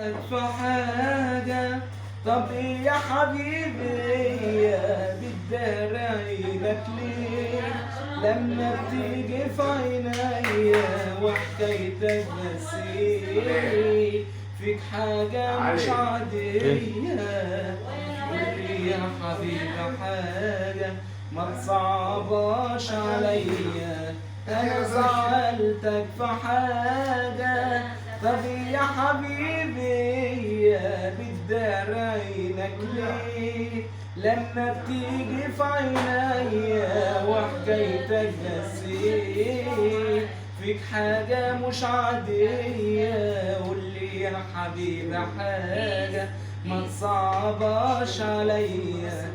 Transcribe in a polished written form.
زعلتك في حاجة؟ طب ايه يا حبيبي يا بتدار عينك ليه لما بتيجي في عينيا وحكايتك بس ايه فيك حاجة مش عادية قولي يا حبيبي حاجة ما تصعباش عليا انا زعلتك في حاجة طب يا حبيبي يا بتدار عينك ليه لما بتيجي في عينيا وحكايتك بس ايه فيك حاجة مش عادية قولي يا حبيبي حاجة ما تصعباش عليا